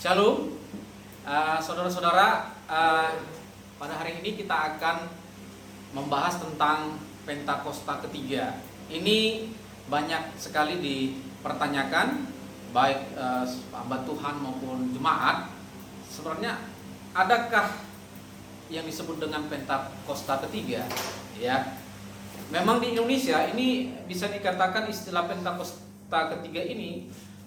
Shalom, saudara-saudara. Pada hari ini kita akan membahas tentang Pentakosta ketiga. Ini banyak sekali dipertanyakan, baik hamba Tuhan maupun jemaat. Sebenarnya adakah yang disebut dengan Pentakosta ketiga? Ya, memang di Indonesia ini bisa dikatakan istilah Pentakosta ketiga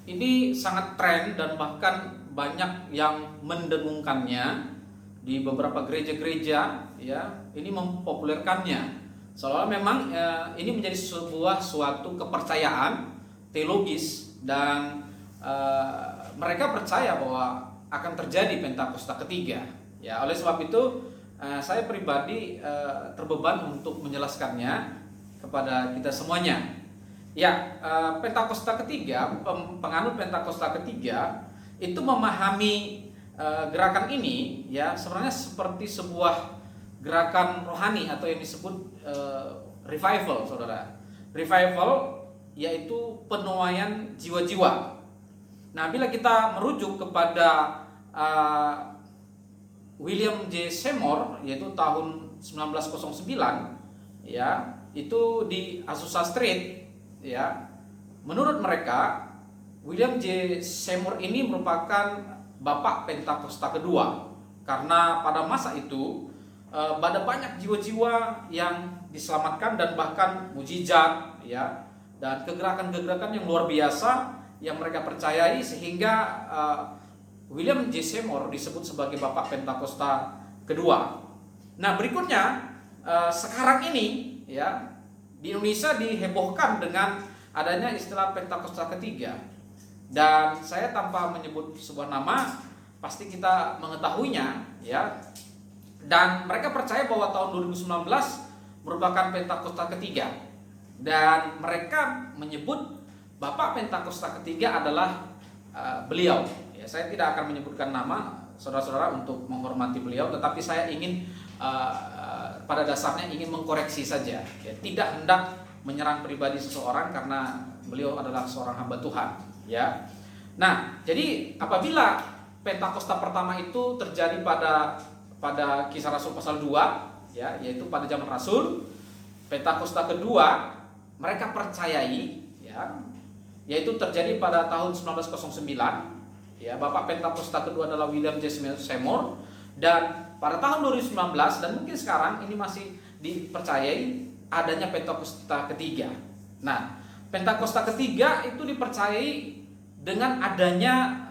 ini sangat tren dan bahkan banyak yang mendengungkannya di beberapa gereja-gereja, ya, ini mempopulerkannya. Seolah-olah memang ini menjadi suatu kepercayaan teologis dan mereka percaya bahwa akan terjadi Pentakosta ketiga. Ya, oleh sebab itu saya pribadi terbeban untuk menjelaskannya kepada kita semuanya. Ya, Pentakosta ketiga, penganut Pentakosta ketiga itu memahami gerakan ini, ya, sebenarnya seperti sebuah gerakan rohani atau yang disebut revival, saudara. Revival yaitu penuaian jiwa-jiwa. Nah, bila kita merujuk kepada William J. Seymour, yaitu tahun 1909, ya, itu di Azusa Street, ya, menurut mereka William J. Seymour ini merupakan bapak Pentakosta kedua, karena pada masa itu ada banyak jiwa-jiwa yang diselamatkan dan bahkan mujizat, ya, dan kegerakan-kegerakan yang luar biasa yang mereka percayai sehingga William J. Seymour disebut sebagai bapak Pentakosta kedua. Nah, berikutnya sekarang ini, ya, di Indonesia dihebohkan dengan adanya istilah Pentakosta ketiga. Dan saya tanpa menyebut sebuah nama, pasti kita mengetahuinya, ya. Dan mereka percaya bahwa tahun 2019 merupakan Pentakosta ketiga. Dan mereka menyebut Bapak Pentakosta ketiga adalah beliau. Ya, saya tidak akan menyebutkan nama saudara-saudara untuk menghormati beliau, tetapi saya ingin pada dasarnya ingin mengkoreksi saja. Ya, tidak hendak menyerang pribadi seseorang karena beliau adalah seorang hamba Tuhan. Ya, nah, jadi apabila Pentakosta pertama itu terjadi pada Kisah Rasul pasal 2, ya, yaitu pada zaman Rasul. Pentakosta kedua mereka percayai, ya, yaitu terjadi pada tahun 1909. Ya, bapak Pentakosta kedua adalah William J. Seymour, dan pada tahun 2019 dan mungkin sekarang ini masih dipercayai adanya Pentakosta ketiga. Nah, Pentakosta ketiga itu dipercayai dengan adanya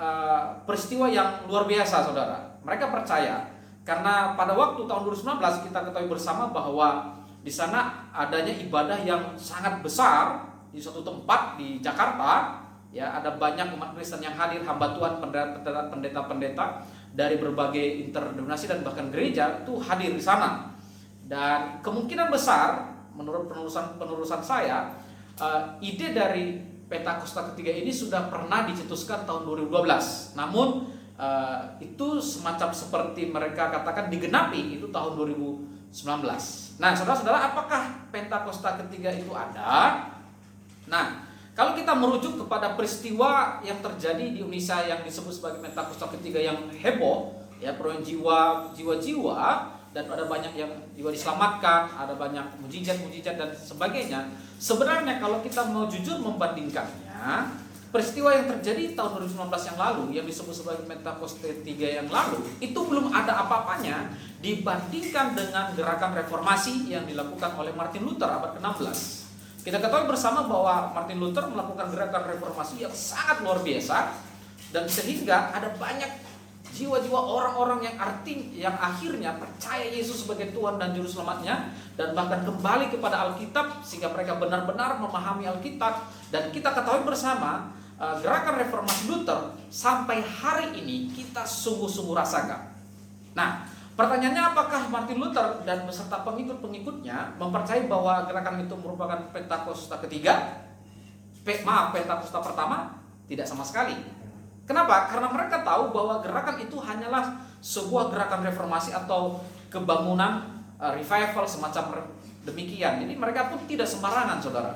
peristiwa yang luar biasa, saudara. Mereka percaya karena pada waktu tahun 2019 kita ketahui bersama bahwa di sana adanya ibadah yang sangat besar di suatu tempat di Jakarta. Ya, ada banyak umat Kristen yang hadir, hamba Tuhan, pendeta-pendeta dari berbagai interdenominasi dan bahkan gereja itu hadir di sana. Dan kemungkinan besar menurut penelusuran saya, ide dari Pentakosta ketiga ini sudah pernah dicetuskan tahun 2012. Namun itu semacam seperti mereka katakan digenapi itu tahun 2019. Nah, saudara-saudara, apakah Pentakosta ketiga itu ada? Nah, kalau kita merujuk kepada peristiwa yang terjadi di Indonesia yang disebut sebagai Pentakosta ketiga yang heboh, ya, perolehan jiwa-jiwa, dan ada banyak yang jiwa diselamatkan, ada banyak mujizat-mujizat dan sebagainya. Sebenarnya kalau kita mau jujur membandingkannya, peristiwa yang terjadi tahun 2019 yang lalu yang disebut sebagai Pentakosta ketiga yang lalu itu belum ada apa-apanya dibandingkan dengan gerakan reformasi yang dilakukan oleh Martin Luther abad ke-16. Kita ketahui bersama bahwa Martin Luther melakukan gerakan reformasi yang sangat luar biasa, dan sehingga ada banyak jiwa-jiwa orang-orang yang akhirnya percaya Yesus sebagai Tuhan dan Juru Selamatnya, dan bahkan kembali kepada Alkitab sehingga mereka benar-benar memahami Alkitab. Dan kita ketahui bersama gerakan reformasi Luther sampai hari ini kita sungguh-sungguh rasakan. Nah, pertanyaannya, apakah Martin Luther dan beserta pengikut-pengikutnya mempercayai bahwa gerakan itu merupakan Pentakosta ketiga? Pentakosta pertama? Tidak sama sekali. Kenapa? Karena mereka tahu bahwa gerakan itu hanyalah sebuah gerakan reformasi atau kebangunan revival semacam demikian. Jadi mereka pun tidak sembarangan, saudara.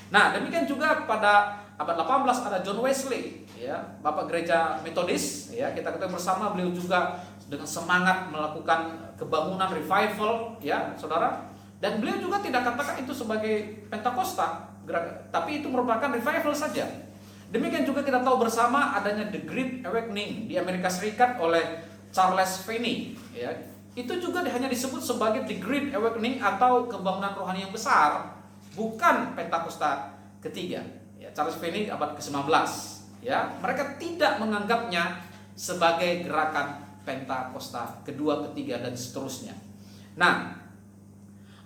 Nah, demikian juga pada abad 18 ada John Wesley, ya, Bapak Gereja Metodis, ya, kita ketahui bersama beliau juga dengan semangat melakukan kebangunan revival, ya, saudara. Dan beliau juga tidak katakan itu sebagai Pentakosta, tapi itu merupakan revival saja. Demikian juga kita tahu bersama adanya The Great Awakening di Amerika Serikat oleh Charles Finney, ya. Itu juga hanya disebut sebagai The Great Awakening atau kebangunan rohani yang besar, bukan Pentakosta ketiga. Ya, Charles Finney abad ke-19, ya. Mereka tidak menganggapnya sebagai gerakan Pentakosta kedua, ketiga, dan seterusnya. Nah,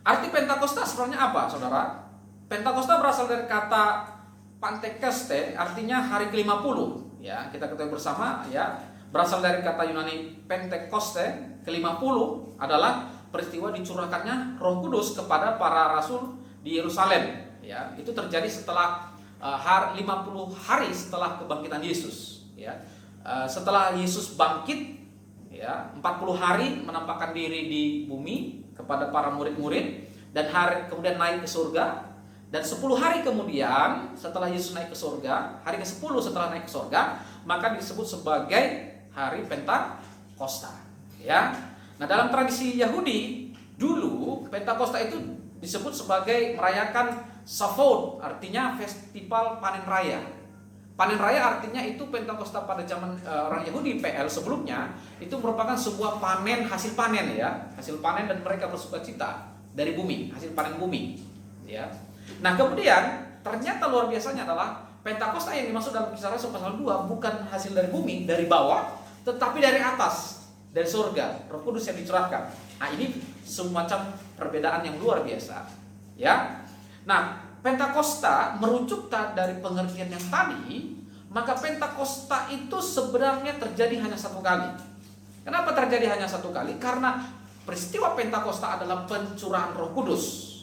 arti Pentakosta sebenarnya apa, saudara? Pentakosta berasal dari kata Pentekoste, artinya hari ke-50. Ya, kita ketahui bersama, ya, berasal dari kata Yunani Pentekoste, ke-50 adalah peristiwa dicurahkannya Roh Kudus kepada para rasul di Yerusalem. Ya, itu terjadi setelah 50 hari setelah kebangkitan Yesus. Ya, setelah Yesus bangkit, ya, 40 hari menampakkan diri di bumi kepada para murid-murid, dan kemudian naik ke surga. Dan 10 hari kemudian setelah Yesus naik ke surga, hari ke-10 setelah naik ke surga, maka disebut sebagai hari Pentakosta, ya. Nah, dalam tradisi Yahudi dulu Pentakosta itu disebut sebagai merayakan Shavuot, artinya festival panen raya. Panen raya artinya itu Pentakosta pada zaman orang Yahudi PL sebelumnya itu merupakan sebuah panen, hasil panen, ya, hasil panen, dan mereka bersukacita dari bumi, hasil panen bumi, ya. Nah, kemudian ternyata luar biasanya adalah Pentakosta yang dimaksud dalam Kisah Rasul pasal 2 bukan hasil dari bumi, dari bawah, tetapi dari atas, dari surga, Roh Kudus yang dicurahkan. Nah, ini semacam perbedaan yang luar biasa, ya. Nah, Pentakosta merujuk dari pengertian yang tadi, maka Pentakosta itu sebenarnya terjadi hanya satu kali. Kenapa terjadi hanya satu kali? Karena peristiwa Pentakosta adalah pencurahan Roh Kudus.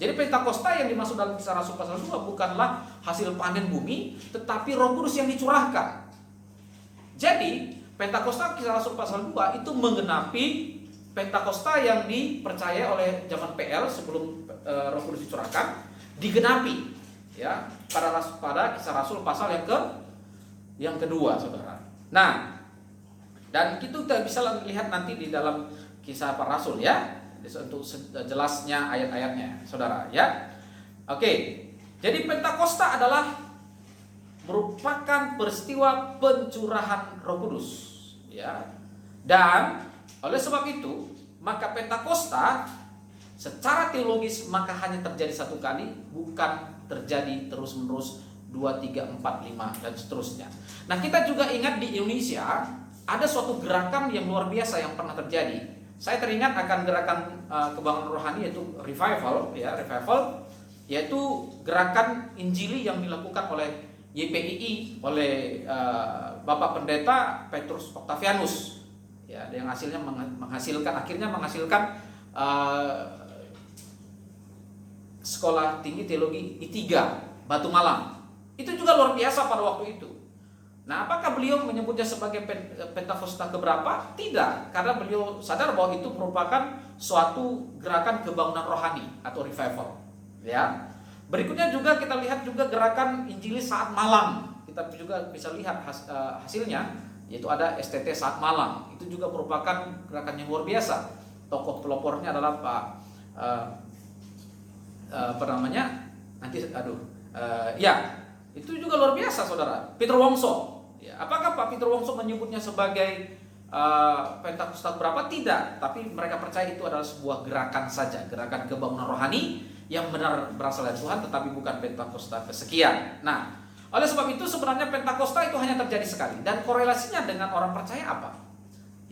Jadi Pentakosta yang dimaksud dalam Kisah Rasul pasal 2 bukanlah hasil panen bumi, tetapi Roh Kudus yang dicurahkan. Jadi Pentakosta Kisah Rasul pasal 2 itu menggenapi Pentakosta yang dipercaya oleh zaman PL sebelum Roh Kudus dicurahkan, digenapi, ya, pada Kisah Rasul pasal yang kedua, saudara. Nah, dan itu kita bisa lihat nanti di dalam Kisah Para Rasul, ya, untuk jelasnya ayat-ayatnya, saudara, ya. Oke, jadi Pentakosta adalah merupakan peristiwa pencurahan Roh Kudus, ya. Dan oleh sebab itu, maka Pentakosta secara teologis maka hanya terjadi satu kali, bukan terjadi terus-menerus 2, 3, 4, 5 dan seterusnya. Nah, kita juga ingat di Indonesia ada suatu gerakan yang luar biasa yang pernah terjadi. Saya teringat akan gerakan kebangunan rohani, yaitu revival, ya, yaitu gerakan Injili yang dilakukan oleh YPII, oleh Bapak Pendeta Petrus Octavianus, ya, yang hasilnya menghasilkan Sekolah Tinggi Teologi I3 Batu Malang. Itu juga luar biasa pada waktu itu. Nah, apakah beliau menyebutnya sebagai Pentakosta keberapa? Tidak, karena beliau sadar bahwa itu merupakan suatu gerakan kebangunan rohani atau revival, ya. Berikutnya juga kita lihat juga gerakan Injili Saat Malam. Kita juga bisa lihat hasilnya, yaitu ada STT Saat Malam. Itu juga merupakan gerakan yang luar biasa. Tokoh pelopornya adalah Pak itu juga luar biasa, saudara, Peter Wongso. Ya, apakah Pak Peter Wongso menyebutnya sebagai Pentakosta berapa? Tidak, tapi mereka percaya itu adalah sebuah gerakan saja, gerakan kebangunan rohani yang benar berasal dari Tuhan, tetapi bukan Pentakosta kesekian. Nah, oleh sebab itu sebenarnya Pentakosta itu hanya terjadi sekali, dan korelasinya dengan orang percaya apa?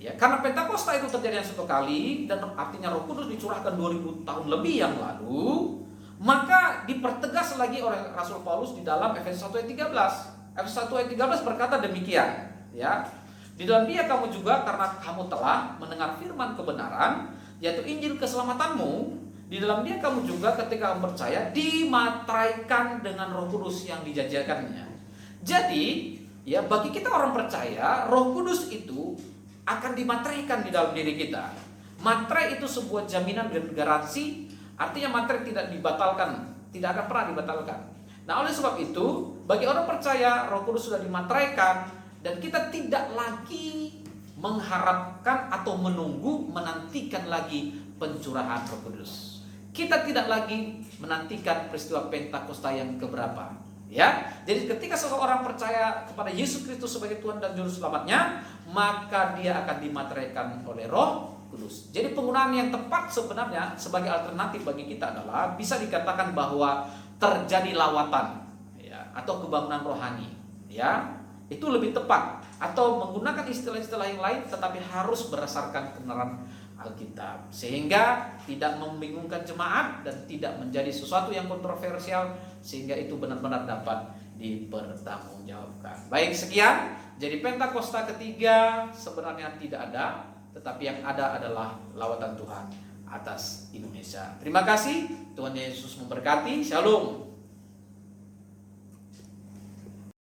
Ya, karena Pentakosta itu terjadi satu kali, dan artinya Roh Kudus dicurahkan 2000 tahun lebih yang lalu, maka dipertegas lagi oleh Rasul Paulus di dalam Efesus 1 ayat 13. Efesus 1 ayat 13 berkata demikian, ya. Di dalam Dia kamu juga, karena kamu telah mendengar firman kebenaran, yaitu Injil keselamatanmu, di dalam Dia kamu juga ketika kamu percaya dimateraikan dengan Roh Kudus yang dijanjikannya. Jadi, ya, bagi kita orang percaya, Roh Kudus itu akan dimateraikan di dalam diri kita. Materai itu sebuah jaminan dan garansi, artinya materai tidak dibatalkan, tidak akan pernah dibatalkan. Nah, oleh sebab itu, bagi orang percaya Roh Kudus sudah dimateraikan dan kita tidak lagi mengharapkan atau menantikan lagi pencurahan Roh Kudus. Kita tidak lagi menantikan peristiwa Pentakosta yang keberapa. Ya, jadi ketika seseorang percaya kepada Yesus Kristus sebagai Tuhan dan Juru Selamatnya, maka dia akan dimateraikan oleh Roh Kudus. Jadi penggunaan yang tepat sebenarnya sebagai alternatif bagi kita adalah bisa dikatakan bahwa terjadi lawatan, ya, atau kebangunan rohani, ya, itu lebih tepat. Atau menggunakan istilah-istilah yang lain, tetapi harus berdasarkan kebenaran Alkitab, sehingga tidak membingungkan jemaat dan tidak menjadi sesuatu yang kontroversial, sehingga itu benar-benar dapat dipertanggungjawabkan. Baik, sekian. Jadi Pentakosta ketiga sebenarnya tidak ada, tetapi yang ada adalah lawatan Tuhan atas Indonesia. Terima kasih, Tuhan Yesus memberkati. Shalom.